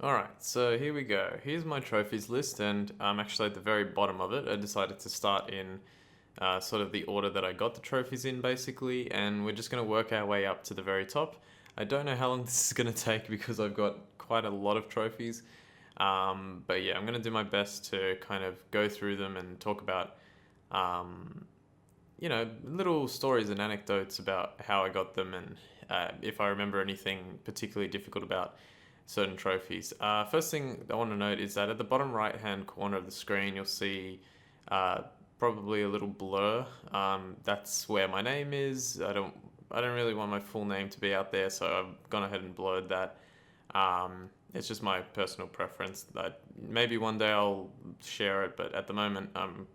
All right, so here we go. Here's my trophies list, and I'm actually at the very bottom of it. I decided to start in sort of the order that I got the trophies in, basically, and we're just going to work our way up to the very top. I don't know how long this is going to take because I've got quite a lot of trophies, but yeah, I'm going to do my best to kind of go through them and talk about, um, little stories and anecdotes about how I got them and if I remember anything particularly difficult about certain trophies. First thing I want to note is that at the bottom right hand corner of the screen, you'll see uh, probably a little blur. That's where my name is. I don't really want my full name to be out there, so I've gone ahead and blurred that. It's just my personal preference. That maybe one day I'll share it, but at the moment I'm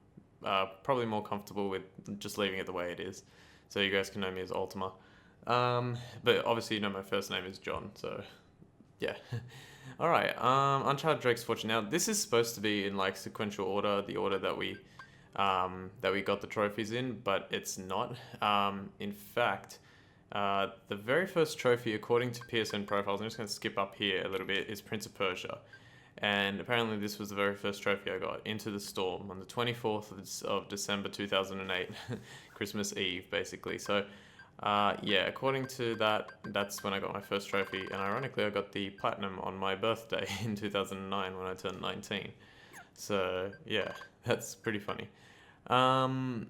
probably more comfortable with just leaving it the way it is, so you guys can know me as Ultima. But obviously you know my first name is John, so yeah. All right. Uncharted Drake's Fortune. Now this is supposed to be in like sequential order, the order that we got the trophies in, but it's not. In fact, the very first trophy, according to PSN profiles, I'm just going to skip up here a little bit, is Prince of Persia. And apparently, this was the very first trophy I got, Into the Storm, on the 24th of December 2008, Christmas Eve, basically. So, yeah, according to that, that's when I got my first trophy. And ironically, I got the platinum on my birthday in 2009 when I turned 19. So, yeah, that's pretty funny. Um,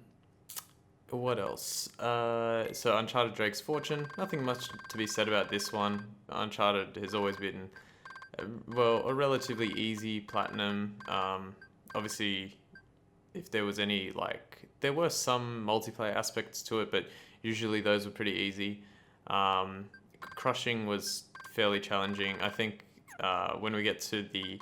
what else? So Uncharted Drake's Fortune. Nothing much to be said about this one. Uncharted has always been, a relatively easy platinum. Obviously, if there was any there were some multiplayer aspects to it, but usually those were pretty easy. Crushing was fairly challenging. I think when we get to the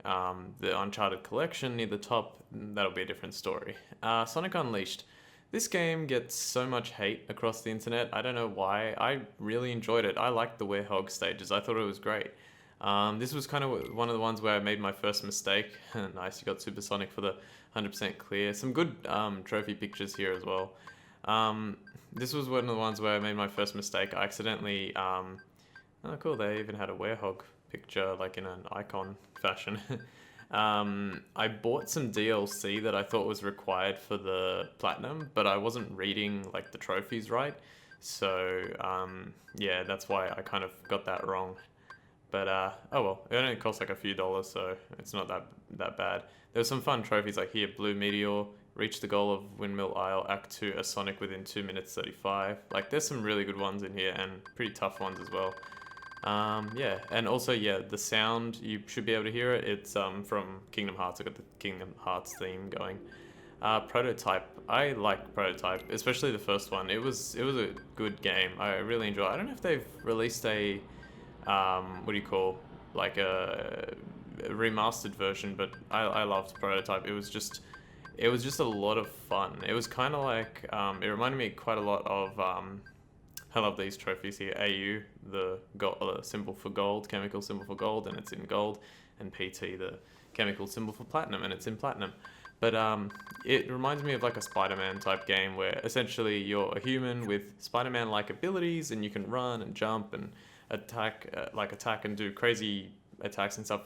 Uncharted collection near the top, that'll be a different story. Sonic Unleashed. This game gets so much hate across the internet. I don't know why. I really enjoyed it. I liked the Werehog stages. I thought it was great. This was kind of one of the ones where I made my first mistake. Nice, you got Supersonic for the 100% clear. Some good trophy pictures here as well. This was one of the ones where I made my first mistake. I accidentally. Oh, cool. They even had a Werehog picture, like in an icon fashion. I bought some DLC that I thought was required for the platinum, but I wasn't reading like the trophies right. So yeah, that's why I kind of got that wrong. But oh well, it only cost like a few dollars, so it's not that bad. There were some fun trophies like here, Blue Meteor, reach the goal of Windmill Isle, Act 2, a Sonic within 2 minutes 35. Like there's some really good ones in here and pretty tough ones as well. Yeah, and also yeah, the sound you should be able to hear it. It's from Kingdom Hearts. I got the Kingdom Hearts theme going. Prototype. I like Prototype, especially the first one. It was a good game. I really enjoy it. I don't know if they've released a what do you call like a remastered version, but I loved Prototype. It was just a lot of fun. It was kind of like it reminded me quite a lot of I love these trophies here. AU, the gold, symbol for gold, chemical symbol for gold, and it's in gold, and PT, the chemical symbol for platinum, and it's in platinum. But it reminds me of like a Spider-Man type game where essentially you're a human with Spider-Man-like abilities, and you can run and jump and attack and do crazy attacks and stuff.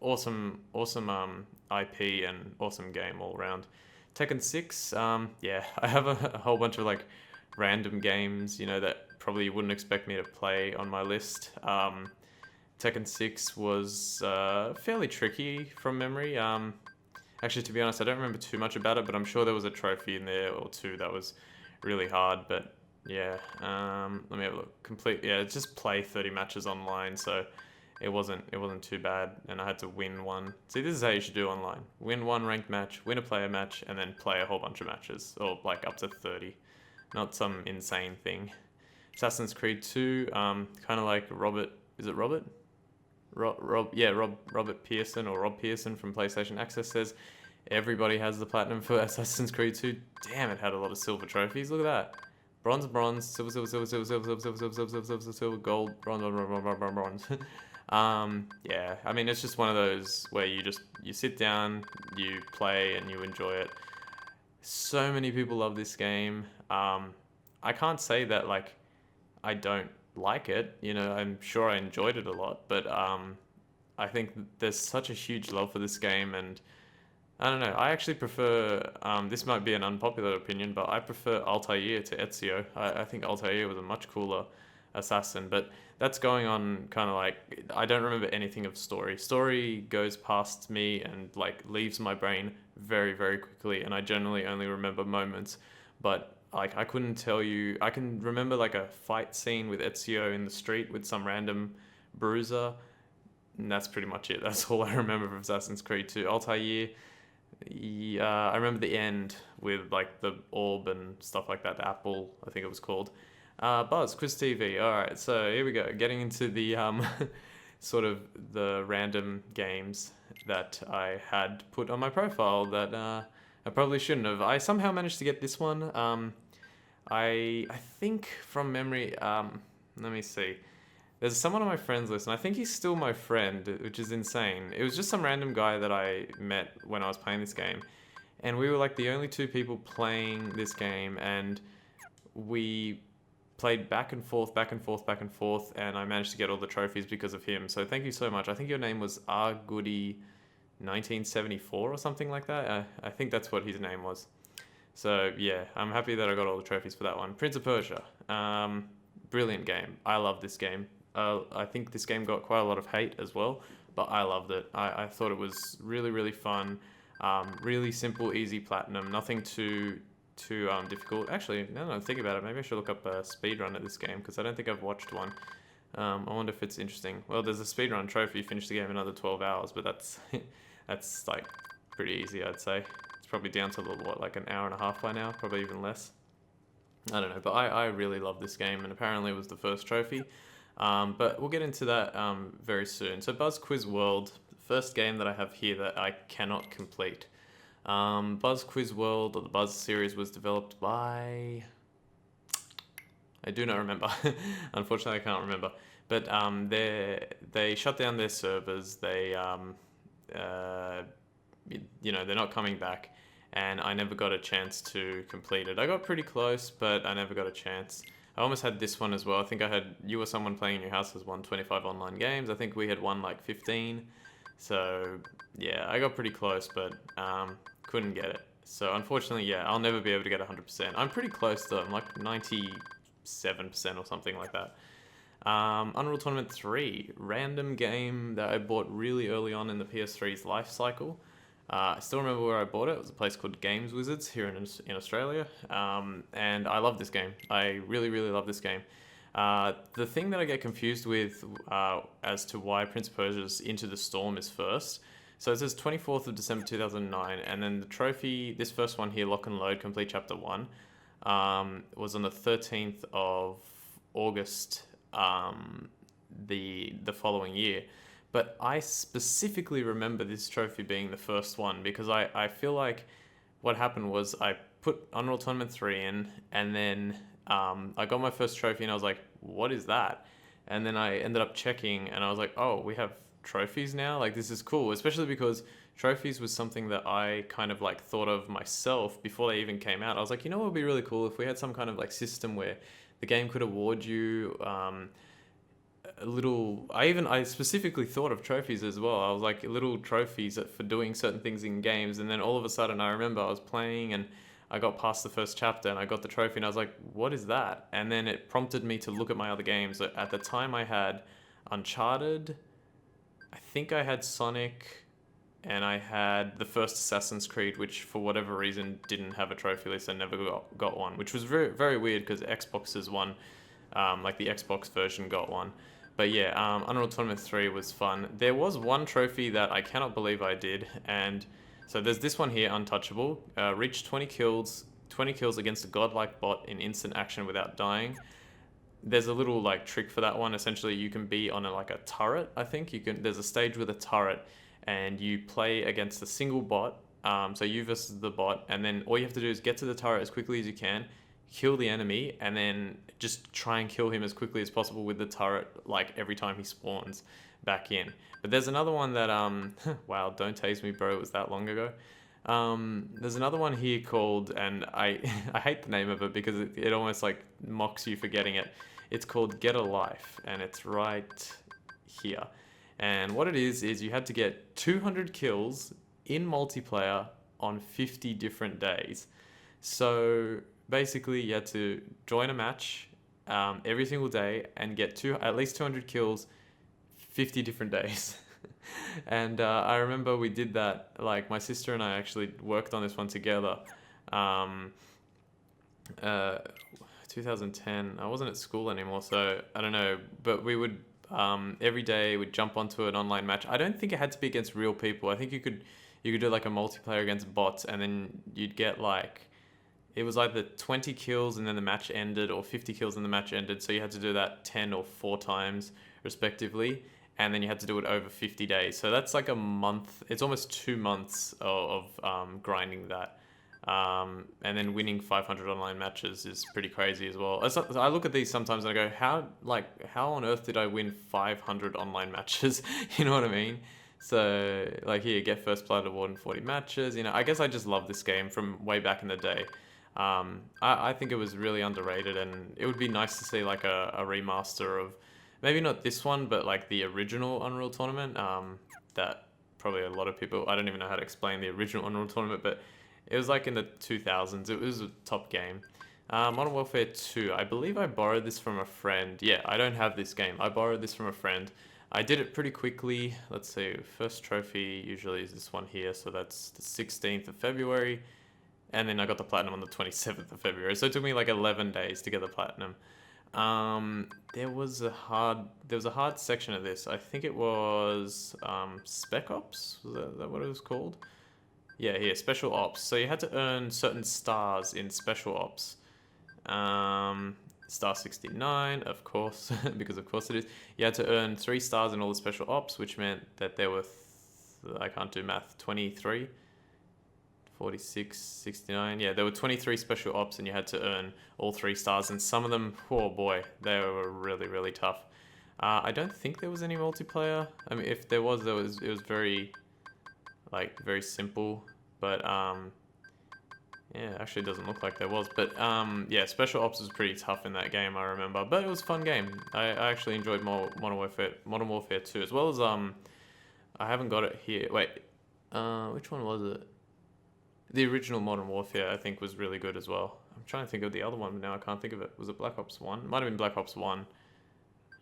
Awesome, awesome IP and awesome game all around. Tekken 6, yeah, I have a whole bunch of like random games, that probably you wouldn't expect me to play on my list. Tekken 6 was fairly tricky from memory. Actually, to be honest, I don't remember too much about it, but I'm sure there was a trophy in there or two that was really hard. But yeah, let me have a look. Yeah, just play 30 matches online, so it wasn't too bad, and I had to win one. See, this is how you should do online: win one ranked match, win a player match, and then play a whole bunch of matches, or like up to 30. Not some insane thing. Assassin's Creed 2, kind of like Robert. Is it Robert? Robert Pearson or Rob Pearson from PlayStation Access says everybody has the platinum for Assassin's Creed 2. Damn, it had a lot of silver trophies. Look at that. Bronze, silver, silver, gold, bronze. Yeah, I mean, it's just one of those where you sit down, you play, and you enjoy it. So many people love this game. I can't say that I don't like it. I'm sure I enjoyed it a lot, but I think there's such a huge love for this game, and I don't know. I actually prefer. This might be an unpopular opinion, but I prefer Altair to Ezio. I think Altair was a much cooler assassin, but that's going on kind of like I don't remember anything of story. Story goes past me and like leaves my brain very very quickly, and I generally only remember moments. But like I couldn't tell you. I can remember like a fight scene with Ezio in the street with some random bruiser. And that's pretty much it. That's all I remember of Assassin's Creed 2. Altair, yeah, I remember the end with like the orb and stuff like that. The apple, I think it was called. Buzz Quiz TV. All right, so here we go. Getting into the sort of the random games that I had put on my profile that I probably shouldn't have. I somehow managed to get this one. I think from memory. Let me see. There's someone on my friends list, and I think he's still my friend, which is insane. It was just some random guy that I met when I was playing this game, and we were like the only two people playing this game, and we played back and forth, back and forth, back and forth, and I managed to get all the trophies because of him. So thank you so much. I think your name was Goody 1974 or something like that. I think that's what his name was. So yeah, I'm happy that I got all the trophies for that one. Prince of Persia. Brilliant game. I love this game. I think this game got quite a lot of hate as well, but I loved it. I thought it was really, really fun. Really simple, easy platinum. Nothing too difficult. Actually, now that I think about it, maybe I should look up a speedrun at this game because I don't think I've watched one. I wonder if it's interesting. Well, there's a speedrun trophy. Finish the game in another 12 hours, but that's that's like pretty easy, I'd say. It's probably down to what, like an hour and a half by now, probably even less. I don't know, but I really love this game, and apparently it was the first trophy. But we'll get into that very soon. So Buzz Quiz World, the first game that I have here that I cannot complete. Buzz Quiz World, or the Buzz series, was developed by... I do not remember. Unfortunately, I can't remember. But they shut down their servers. They, they're not coming back. And I never got a chance to complete it. I got pretty close, but I never got a chance. I almost had this one as well. I think I had you or someone playing in your house has won 25 online games. I think we had won like 15. So yeah, I got pretty close, but couldn't get it. So unfortunately, yeah, I'll never be able to get 100%. I'm pretty close though. I'm like 97% or something like that. Unreal Tournament 3, random game that I bought really early on in the PS3's life cycle. I still remember where I bought it. It was a place called Games Wizards here in Australia. And I love this game. I really, really love this game. The thing that I get confused with as to why Prince of Persia's Into the Storm is first. So it says 24th of December 2009. And then the trophy, this first one here, Lock and Load, Complete Chapter 1, was on the 13th of August the following year. But I specifically remember this trophy being the first one because I feel like what happened was I put Unreal Tournament 3 in, and then I got my first trophy and I was like, what is that? And then I ended up checking and I was like, oh, we have trophies now? Like, this is cool, especially because trophies was something that I kind of like thought of myself before they even came out. I was like, you know what would be really cool if we had some kind of like system where the game could award you a little... I specifically thought of trophies as well. I was like, little trophies for doing certain things in games, and then all of a sudden I remember I was playing and I got past the first chapter and I got the trophy and I was like, what is that? And then it prompted me to look at my other games. At the time I had Uncharted, I think I had Sonic, and I had the first Assassin's Creed, which for whatever reason didn't have a trophy list. I never got one, which was very, very weird because Xbox's one, like the Xbox version got one. But yeah, Unreal Tournament 3 was fun. There was one trophy that I cannot believe I did, and so there's this one here, Untouchable. Reach 20 kills against a godlike bot in instant action without dying. There's a little like trick for that one. Essentially, you can be on like a turret. I think there's a stage with a turret, and you play against a single bot. So you versus the bot, and then all you have to do is get to the turret as quickly as you can, kill the enemy, and then just try and kill him as quickly as possible with the turret, like every time he spawns back in. But there's another one that wow, don't tase me, bro, it was that long ago. There's another one here called, and I I hate the name of it because it almost like mocks you for getting it. It's called Get a Life, and it's right here. And what it is you had to get 200 kills in multiplayer on 50 different days. So basically, you had to join a match every single day and get at least 200 kills 50 different days. And I remember we did that, like my sister and I actually worked on this one together. Um, uh, 2010, I wasn't at school anymore, so I don't know, but we would every day we'd jump onto an online match. I don't think it had to be against real people. I think you could do like a multiplayer against bots, and then you'd get like, it was either 20 kills and then the match ended, or 50 kills and the match ended. So you had to do that 10 or 4 times respectively, and then you had to do it over 50 days. So that's like a month. It's almost 2 months of grinding that. And then winning 500 online matches is pretty crazy as well. I look at these sometimes and I go, how on earth did I win 500 online matches? You know what I mean? So like, here, get first blood award in 40 matches. I guess I just love this game from way back in the day. I think it was really underrated, and it would be nice to see like a remaster of, maybe not this one, but like the original Unreal Tournament. That probably a lot of people, I don't even know how to explain the original Unreal Tournament, but it was like in the 2000s. It was a top game. Modern Warfare 2, I believe I borrowed this from a friend. Yeah, I don't have this game. I borrowed this from a friend. I did it pretty quickly. Let's see, first trophy usually is this one here, so that's the 16th of February. And then I got the platinum on the 27th of February. So it took me like 11 days to get the platinum. There was a hard section of this. I think it was Spec Ops. Was that what it was called? Yeah, here, Special Ops. So you had to earn certain stars in Special Ops. Star 69, of course, because of course it is. You had to earn 3 stars in all the Special Ops, which meant that there were, I can't do math, 23, 46, 69. Yeah, there were 23 Special Ops, and you had to earn all 3 stars. And some of them, oh boy, they were really, really tough. I don't think there was any multiplayer. I mean, if there was, it was very, like, very simple. But yeah, actually it doesn't look like there was. But yeah, Special Ops was pretty tough in that game, I remember. But it was a fun game. I actually enjoyed Modern Warfare 2, as well as I haven't got it here. Wait, which one was it? The original Modern Warfare, I think, was really good as well. I'm trying to think of the other one, but now I can't think of it. Was it Black Ops 1? It might have been Black Ops 1.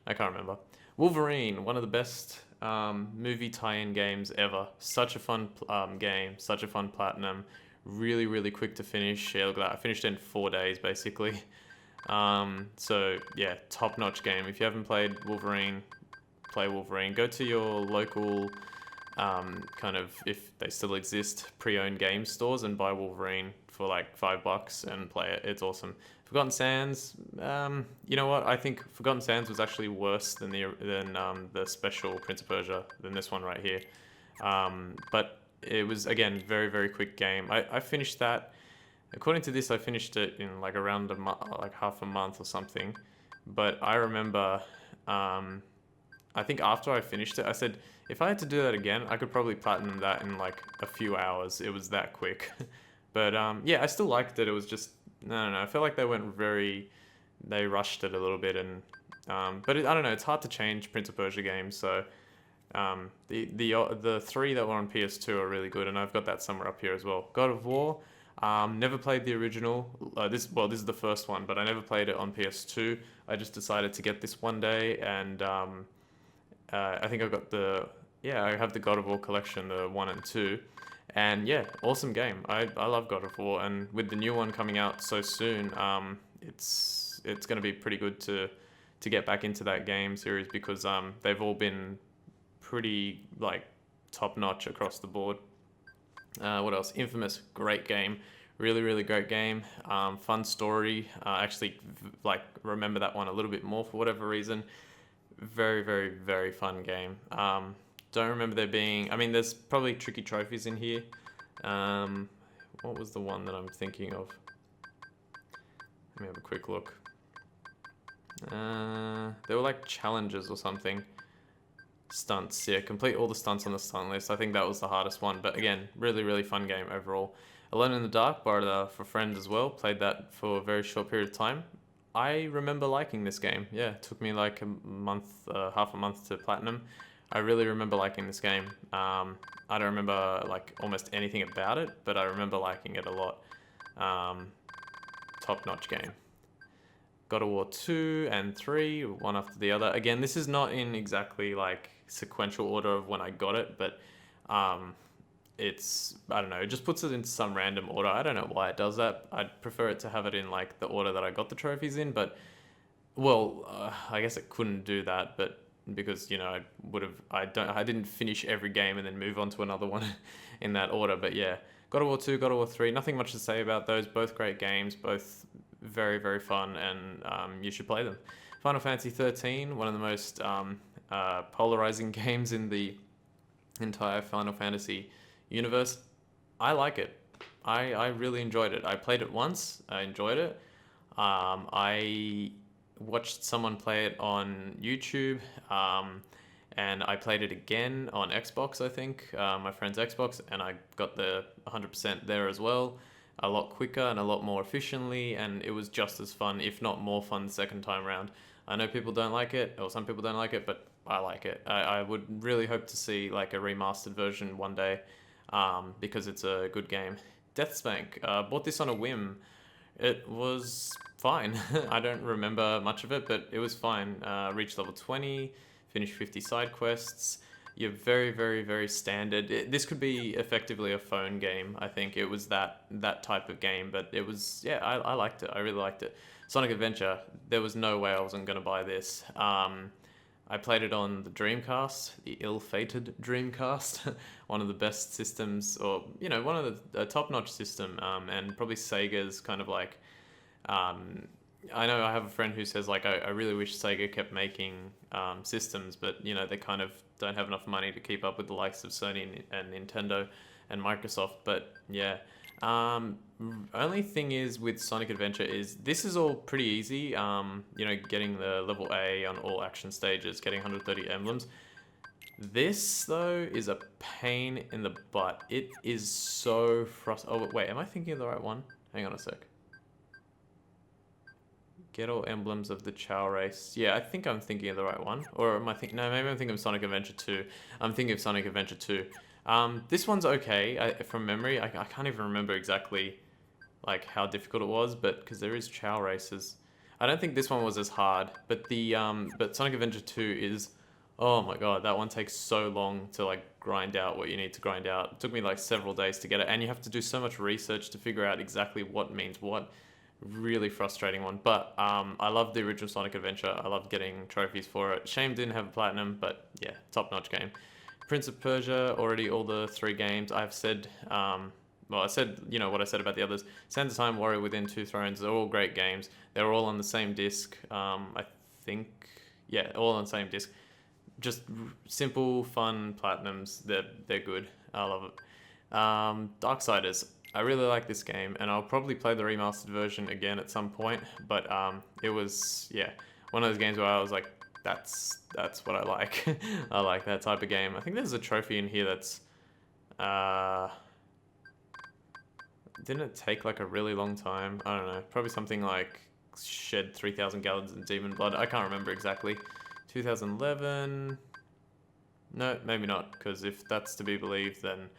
I can't remember. Wolverine, one of the best movie tie-in games ever. Such a fun game, such a fun platinum. Really, really quick to finish. Yeah, look at that. I finished it in 4 days, basically. So, yeah, top-notch game. If you haven't played Wolverine, play Wolverine. Go to your local, kind of, if they still exist, pre-owned game stores and buy Wolverine for like $5 and play it. It's awesome. Forgotten Sands, you know what? I think Forgotten Sands was actually worse than the special Prince of Persia, than this one right here. But it was, again, very, very quick game. I finished that. According to this, I finished it in like around like half a month or something. But I remember, I think after I finished it, I said, if I had to do that again, I could probably platinum that in like a few hours. It was that quick. But yeah, I still liked it. It was just, no. I felt like they rushed it a little bit, and but I don't know. It's hard to change Prince of Persia games. So the 3 that were on PS2 are really good, and I've got that somewhere up here as well. God of War. Never played the original. This is the first one, but I never played it on PS2. I just decided to get this one day, and I think I have the God of War collection, the 1 and 2. And yeah, awesome game. I love God of War, and with the new one coming out so soon, it's going to be pretty good to get back into that game series, because they've all been pretty like top notch across the board. What else? Infamous, great game. Really, really great game. Fun story. Actually, like, remember that one a little bit more for whatever reason. Very, very, very fun game. Don't remember there being... I mean, there's probably tricky trophies in here. What was the one that I'm thinking of? Let me have a quick look. There were like challenges or something. Stunts, yeah. Complete all the stunts on the stunt list. I think that was the hardest one. But again, really, really fun game overall. Alone in the Dark, borrowed that for a friend as well. Played that for a very short period of time. I remember liking this game. Yeah, it took me like a month, half a month to platinum. I really remember liking this game. I don't remember like almost anything about it, but I remember liking it a lot. Top-notch game. God of War 2 and 3, one after the other. Again, this is not in exactly like sequential order of when I got it, but it's, I don't know, it just puts it into some random order. I don't know why it does that. I'd prefer it to have it in like the order that I got the trophies in, but well, I guess it couldn't do that, but because I didn't finish every game and then move on to another one in that order. But yeah, God of War 2, God of War 3, nothing much to say about those. Both great games, both very, very fun, and you should play them. Final Fantasy 13, one of the most polarizing games in the entire Final Fantasy universe. I like it. I really enjoyed it. I played it once. I enjoyed it. I watched someone play it on YouTube, and I played it again on Xbox, I think, my friend's Xbox, and I got the 100% there as well, a lot quicker and a lot more efficiently, and it was just as fun, if not more fun, the second time around. I know people don't like it, or some people don't like it, but I like it. I would really hope to see like a remastered version one day, because it's a good game. Deathspank, bought this on a whim. It was fine. I don't remember much of it, but it was fine. Reached level 20, finished 50 side quests. You're very, very, very standard. This could be effectively a phone game. I think it was that type of game, but it was, yeah, I liked it. I really liked it. Sonic Adventure, there was no way I wasn't going to buy this. I played it on the Dreamcast, the ill-fated Dreamcast, one of the best systems, or, you know, one of the top-notch system, and probably Sega's kind of like, I know I have a friend who says, like, I really wish Sega kept making systems, but, you know, they kind of don't have enough money to keep up with the likes of Sony and Nintendo and Microsoft, but, yeah. Only thing is with Sonic Adventure is this is all pretty easy. You know, getting the level A on all action stages, getting 130 emblems. This though is a pain in the butt. It is so frustrating. Oh wait, am I thinking of the right one? Hang on a sec. Get all emblems of the Chow race. Yeah, I think I'm thinking of the right one. Or am I thinking? No, maybe I'm thinking of Sonic Adventure 2. I'm thinking of Sonic Adventure 2. This one's okay. From memory, I can't even remember exactly like how difficult it was, but because there is Chow races. I don't think this one was as hard, but but Sonic Adventure 2 is, oh my god, that one takes so long to like grind out what you need to grind out. It took me like several days to get it, and you have to do so much research to figure out exactly what means what. Really frustrating one, but I love the original Sonic Adventure. I loved getting trophies for it. Shame didn't have a platinum, but yeah, top-notch game. Prince of Persia, already all the 3 games. I've said, well, I said, you know, what I said about the others. Sands of Time, Warrior Within, Two Thrones, they're all great games. They're all on the same disc, I think. Yeah, all on the same disc. Just simple, fun platinums. They're good. I love it. Darksiders. I really like this game, and I'll probably play the remastered version again at some point, but it was, yeah, one of those games where I was like, that's what I like. I like that type of game. I think there's a trophy in here that's, didn't it take like a really long time? I don't know, probably something like shed 3,000 gallons in demon blood. I can't remember exactly. 2011, no, maybe not, because if that's to be believed, then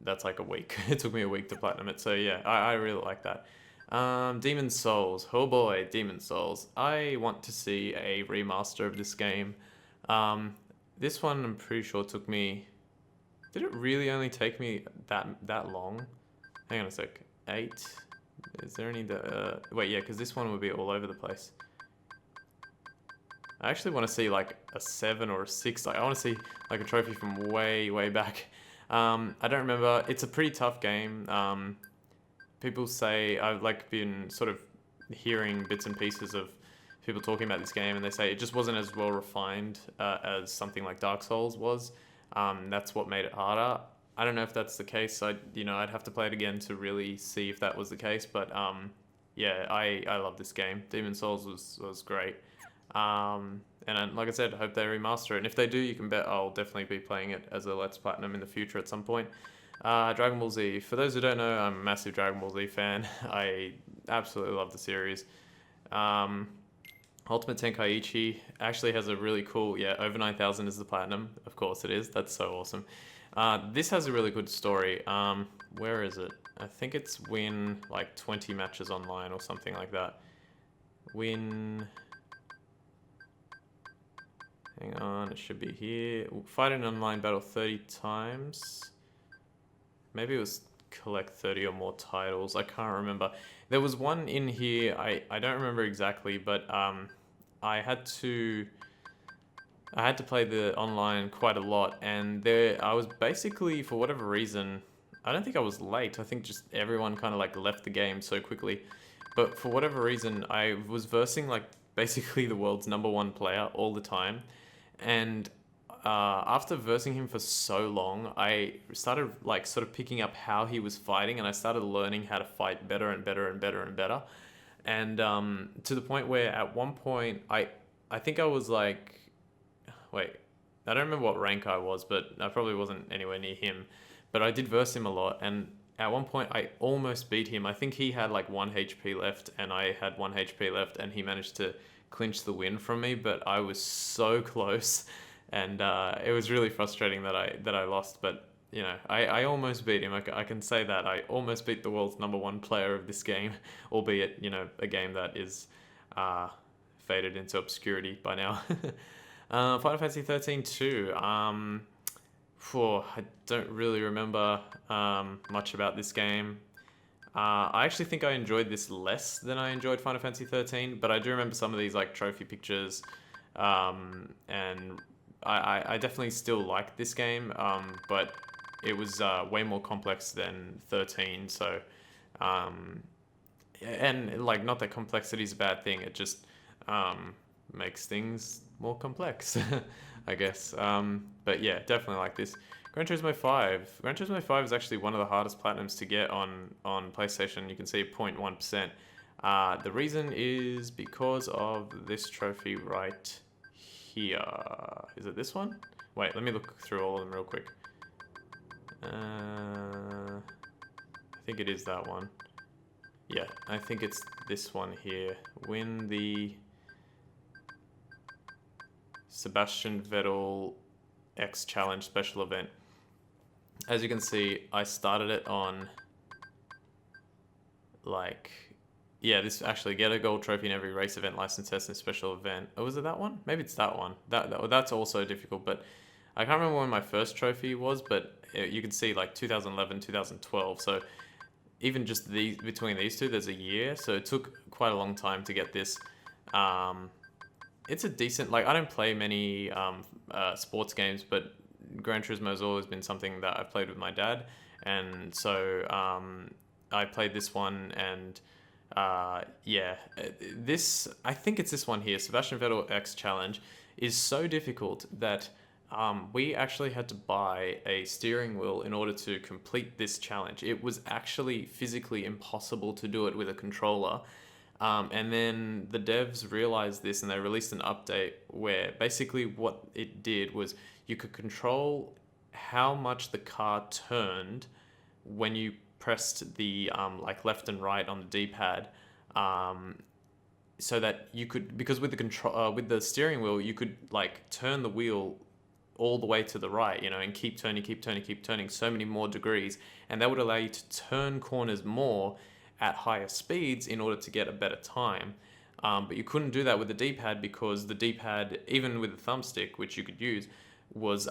that's like a week. It took me a week to platinum it, so yeah, I really like that. Demon's Souls. Oh boy, Demon's Souls. I want to see a remaster of this game. This one I'm pretty sure took me... Did it really only take me that long? Hang on a sec. 8? Is there any... wait, yeah, because this one would be all over the place. I actually want to see like a 7 or a 6. Like, I want to see like a trophy from way, way back. I don't remember. It's a pretty tough game. People say, I've like been sort of hearing bits and pieces of people talking about this game, and they say it just wasn't as well refined as something like Dark Souls was. That's what made it harder. I don't know if that's the case. I'd have to play it again to really see if that was the case. But yeah, I love this game. Demon's Souls was great. And like I said, I hope they remaster it. And if they do, you can bet I'll definitely be playing it as a Let's Platinum in the future at some point. Dragon Ball Z. For those who don't know, I'm a massive Dragon Ball Z fan. I absolutely love the series. Ultimate Tenkaichi actually has a really cool, yeah, over 9,000 is the platinum. Of course it is. That's so awesome. This has a really good story. Where is it? I think it's win like 20 matches online or something like that. Win. Hang on, it should be here. Fight an online battle 30 times. Maybe it was collect 30 or more titles. I can't remember. There was one in here, I don't remember exactly, but I had to play the online quite a lot, and there I was basically, for whatever reason, I don't think I was late. I think just everyone kind of like left the game so quickly. But for whatever reason, I was versing like basically the world's #1 player all the time. And after versing him for so long, I started like sort of picking up how he was fighting, and I started learning how to fight better and better and better and better. And to the point where at one point I think I was like, wait, I don't remember what rank I was, but I probably wasn't anywhere near him. But I did verse him a lot, and at one point I almost beat him. I think he had like 1 HP left, and I had 1 HP left, and he managed to clinch the win from me. But I was so close, and it was really frustrating that I lost. But you know, I almost beat him. I can say that I almost beat the world's #1 player of this game, albeit you know a game that is faded into obscurity by now. Final Fantasy 13 2. I don't really remember much about this game. I actually think I enjoyed this less than I enjoyed Final Fantasy 13, but I do remember some of these like trophy pictures, and I definitely still like this game, but it was way more complex than 13. So, and like not that complexity is a bad thing. It just makes things more complex, I guess. But yeah, definitely like this. Gran Turismo 5. Gran Turismo 5 is actually one of the hardest platinums to get on PlayStation. You can see 0.1%. The reason is because of this trophy right here. Is it this one? Wait, let me look through all of them real quick. I think it is that one. Yeah, I think it's this one here. Win the Sebastian Vettel X Challenge special event. As you can see, I started it on like, yeah, this actually get a gold trophy in every race event, license test, and special event. Oh, was it that one? Maybe it's that one. That's also difficult, but I can't remember when my first trophy was, but you can see like 2011, 2012. So even just between these two, there's a year. So it took quite a long time to get this. It's a decent, like, I don't play many sports games, but Gran Turismo has always been something that I've played with my dad, and so I played this one, and yeah, I think it's this one here, Sebastian Vettel X Challenge, is so difficult that we actually had to buy a steering wheel in order to complete this challenge. It was actually physically impossible to do it with a controller. And then the devs realized this, and they released an update where basically what it did was you could control how much the car turned when you pressed the like left and right on the D-pad, so that you could, because with the steering wheel you could like turn the wheel all the way to the right, you know, and keep turning so many more degrees, and that would allow you to turn corners more at higher speeds in order to get a better time. But you couldn't do that with the D-pad, because the D-pad, even with the thumbstick, which you could use, was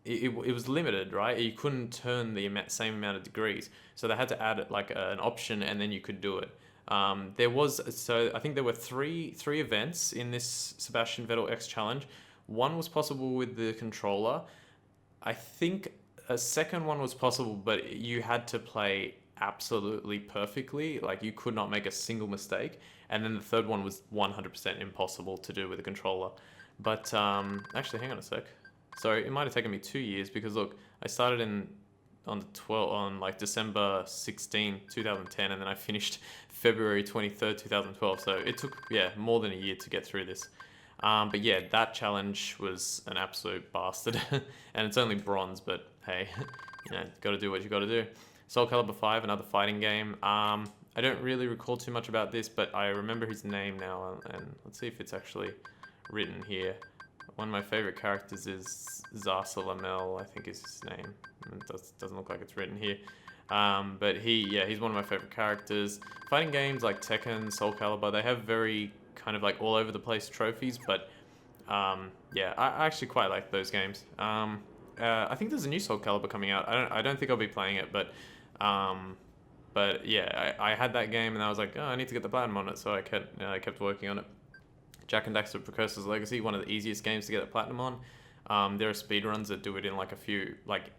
it was limited, right? You couldn't turn the same amount of degrees, so they had to add like an option, and then you could do it. So I think there were three events in this Sebastian Vettel X Challenge. One was possible with the controller. I think a second one was possible, but you had to play absolutely perfectly, like you could not make a single mistake. And then the third one was 100% impossible to do with a controller. But actually, hang on a sec. Sorry, it might have taken me 2 years, because look, I started on like December 16, 2010, and then I finished February 23rd, 2012. So it took, yeah, more than a year to get through this. But yeah, that challenge was an absolute bastard. And it's only bronze, but hey, you know, got to do what you got to do. Soul Calibur 5, another fighting game. I don't really recall too much about this, but I remember his name now, and let's see if it's actually written here. One of my favorite characters is Zarsalamel, I think is his name. It doesn't look like it's written here. But he's one of my favorite characters. Fighting games like Tekken, Soul Calibur, they have very kind of like all over the place trophies, but yeah, I actually quite like those games. I think there's a new Soul Calibur coming out. I don't think I'll be playing it, but yeah, I had that game and I was like, oh, I need to get the platinum on it, so I kept working on it. Jak and Daxter Precursor's Legacy, one of the easiest games to get a platinum on. There are speedruns that do it in like a few, like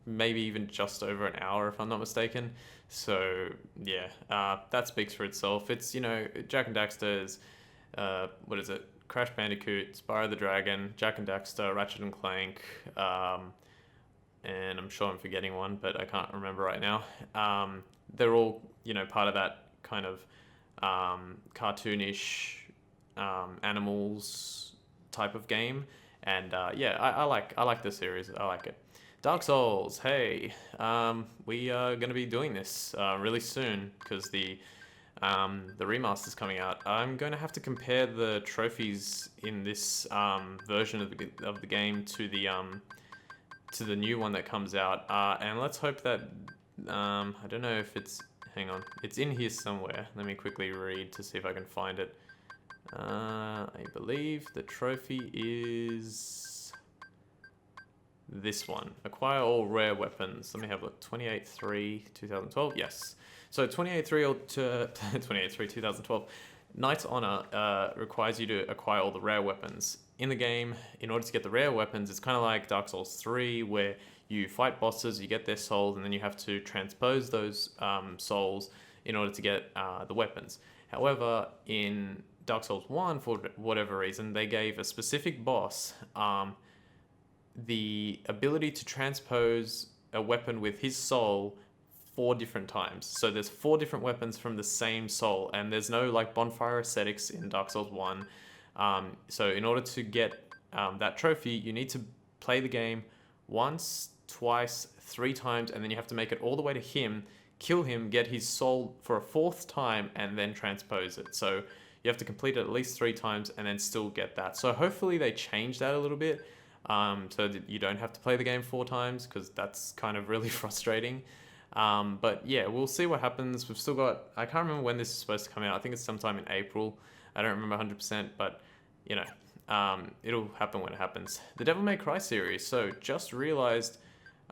maybe even just over an hour if I'm not mistaken. So yeah, that speaks for itself. It's, you know, Jak and Daxter is, what is it? Crash Bandicoot, Spyro the Dragon, Jak and Daxter, Ratchet and Clank, and I'm sure I'm forgetting one, but I can't remember right now. They're all, you know, part of that kind of cartoonish animals type of game, and yeah, I like the series. I like it. Dark Souls, hey, we are gonna be doing this really soon because the remaster's coming out. I'm going to have to compare the trophies in this version of the game to the new one that comes out, and let's hope that I don't know if it's, hang on, it's in here somewhere. Let me quickly read to see if I can find it. I believe the trophy is this one. Acquire all rare weapons. Let me have a look. 28/3 2012. Yes. So 28/3 2012. Knight's Honor requires you to acquire all the rare weapons in the game. In order to get the rare weapons, it's kind of like Dark Souls 3, where you fight bosses, you get their souls, and then you have to transpose those souls in order to get the weapons. However, in Dark Souls 1, for whatever reason, they gave a specific boss the ability to transpose a weapon with his soul 4 different times. So there's 4 different weapons from the same soul, and there's no like bonfire ascetics in Dark Souls 1. So in order to get that trophy, you need to play the game once, twice, 3 times, and then you have to make it all the way to him, kill him, get his soul for a 4th time, and then transpose it. So you have to complete it at least 3 times and then still get that. So hopefully they change that a little bit, so that you don't have to play the game 4 times, because that's kind of really frustrating. But yeah, we'll see what happens. We've still got, I can't remember when this is supposed to come out. I think it's sometime in April. I don't remember 100%, but you know, it'll happen when it happens. The Devil May Cry series. So just realized,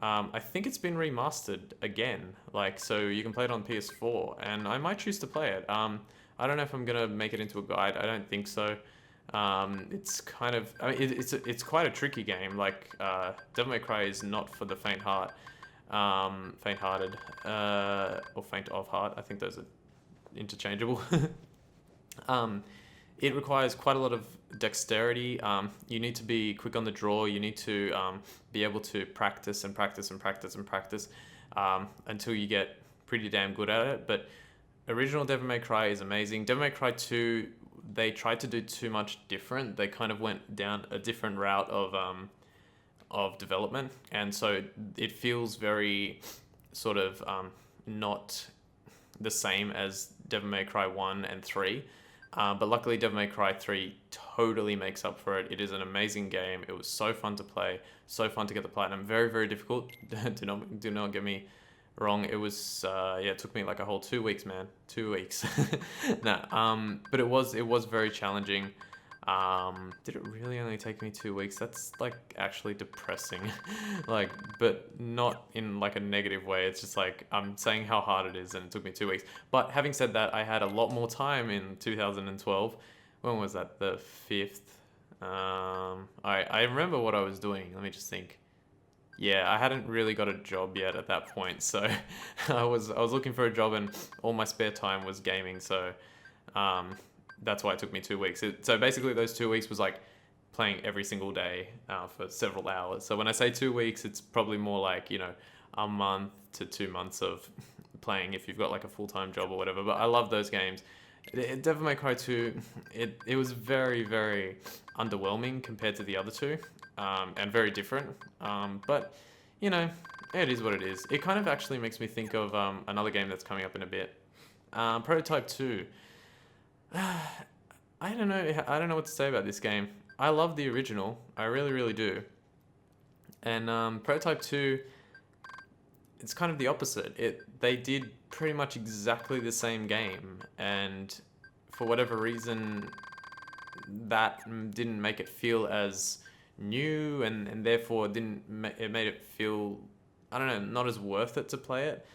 I think it's been remastered again. Like, so you can play it on PS4, and I might choose to play it. I don't know if I'm gonna make it into a guide. I don't think so. It's kind of, I mean, it's quite a tricky game. Like, Devil May Cry is not for the faint heart. Faint-hearted, or faint of heart. I think those are interchangeable. It requires quite a lot of dexterity. You need to be quick on the draw. You need to be able to practice and practice and practice and practice until you get pretty damn good at it. But original Devil May Cry is amazing. Devil May Cry 2, they tried to do too much different. They kind of went down a different route of development, and so it feels very sort of not the same as Devil May Cry 1 and 3, but luckily Devil May Cry 3 totally makes up for it. It is an amazing game. It was so fun to play, so fun to get the platinum. Very, very difficult. do not get me wrong. It was yeah, it took me like a whole 2 weeks, man. 2 weeks. Nah, but it was very challenging. Did it really only take me 2 weeks? That's like actually depressing. Like, but not in like a negative way. It's just like, I'm saying how hard it is and it took me 2 weeks. But having said that, I had a lot more time in 2012. When was that? The 5th? I remember what I was doing. Let me just think. Yeah, I hadn't really got a job yet at that point. So I was looking for a job, and all my spare time was gaming. So, that's why it took me 2 weeks. So basically those 2 weeks was like playing every single day for several hours. So when I say 2 weeks, it's probably more like, you know, a month to 2 months of playing if you've got like a full-time job or whatever. But I love those games. Devil May Cry 2, it was very, very underwhelming compared to the other 2, and very different. But, you know, it is what it is. It kind of actually makes me think of another game that's coming up in a bit. Prototype 2. I don't know. I don't know what to say about this game. I love the original. I really, really do. And Prototype 2, it's kind of the opposite. They did pretty much exactly the same game, and for whatever reason, that didn't make it feel as new, and therefore it made it feel, I don't know, not as worth it to play it.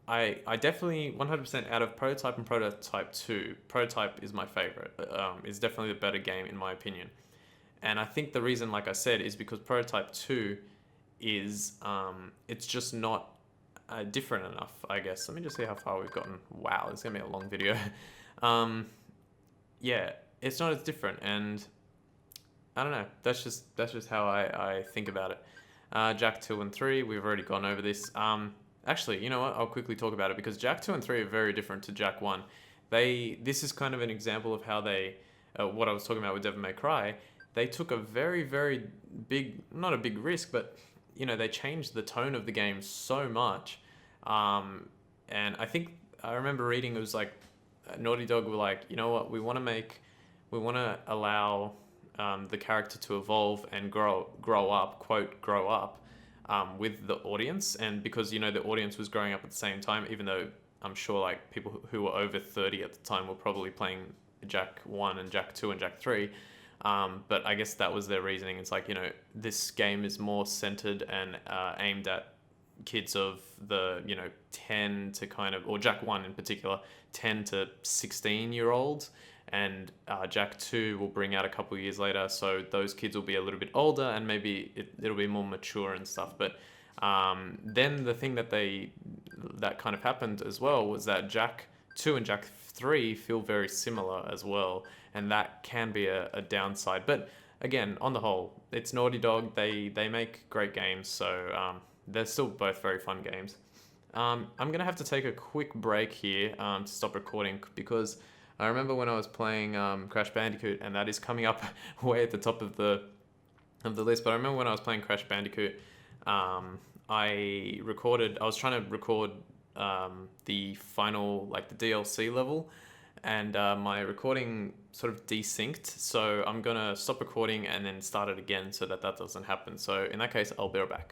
I definitely 100% out of Prototype and Prototype 2, Prototype is my favorite. It's definitely the better game in my opinion. And I think the reason, like I said, is because Prototype 2 is, it's just not different enough, I guess. Let me just see how far we've gotten. Wow, it's going to be a long video. um, yeah, it's not as different, and I don't know. That's just how I think about it. Jak 2 and 3, we've already gone over this. Actually, you know what? I'll quickly talk about it because Jak 2 and 3 are very different to Jak 1. This is kind of an example of how what I was talking about with Devil May Cry. They took a very, very big, not a big risk, but they changed the tone of the game so much. And I remember reading it was like Naughty Dog were like, you know what, we want to allow the character to evolve and grow up, quote, grow up, with the audience. And because, the audience was growing up at the same time, even though I'm sure like people who were over 30 at the time were probably playing Jak 1 and Jak 2 and Jak 3. But I guess that was their reasoning. It's like, this game is more centered and aimed at kids of the, 10 to kind of, or Jak 1 in particular, 10 to 16-year-olds. And Jak 2 will bring out a couple of years later, so those kids will be a little bit older and maybe it'll be more mature and stuff. But then the thing that kind of happened as well was that Jak 2 and Jak 3 feel very similar as well, and that can be a downside. But again, on the whole, it's Naughty Dog. They make great games, so they're still both very fun games. I'm gonna have to take a quick break here to stop recording because I remember when I was playing Crash Bandicoot, and that is coming up way at the top of the list. But I remember when I was playing Crash Bandicoot, I was trying to record the final, like the DLC level, and my recording sort of desynced. So I'm gonna stop recording and then start it again so that doesn't happen. So in that case, I'll be right back.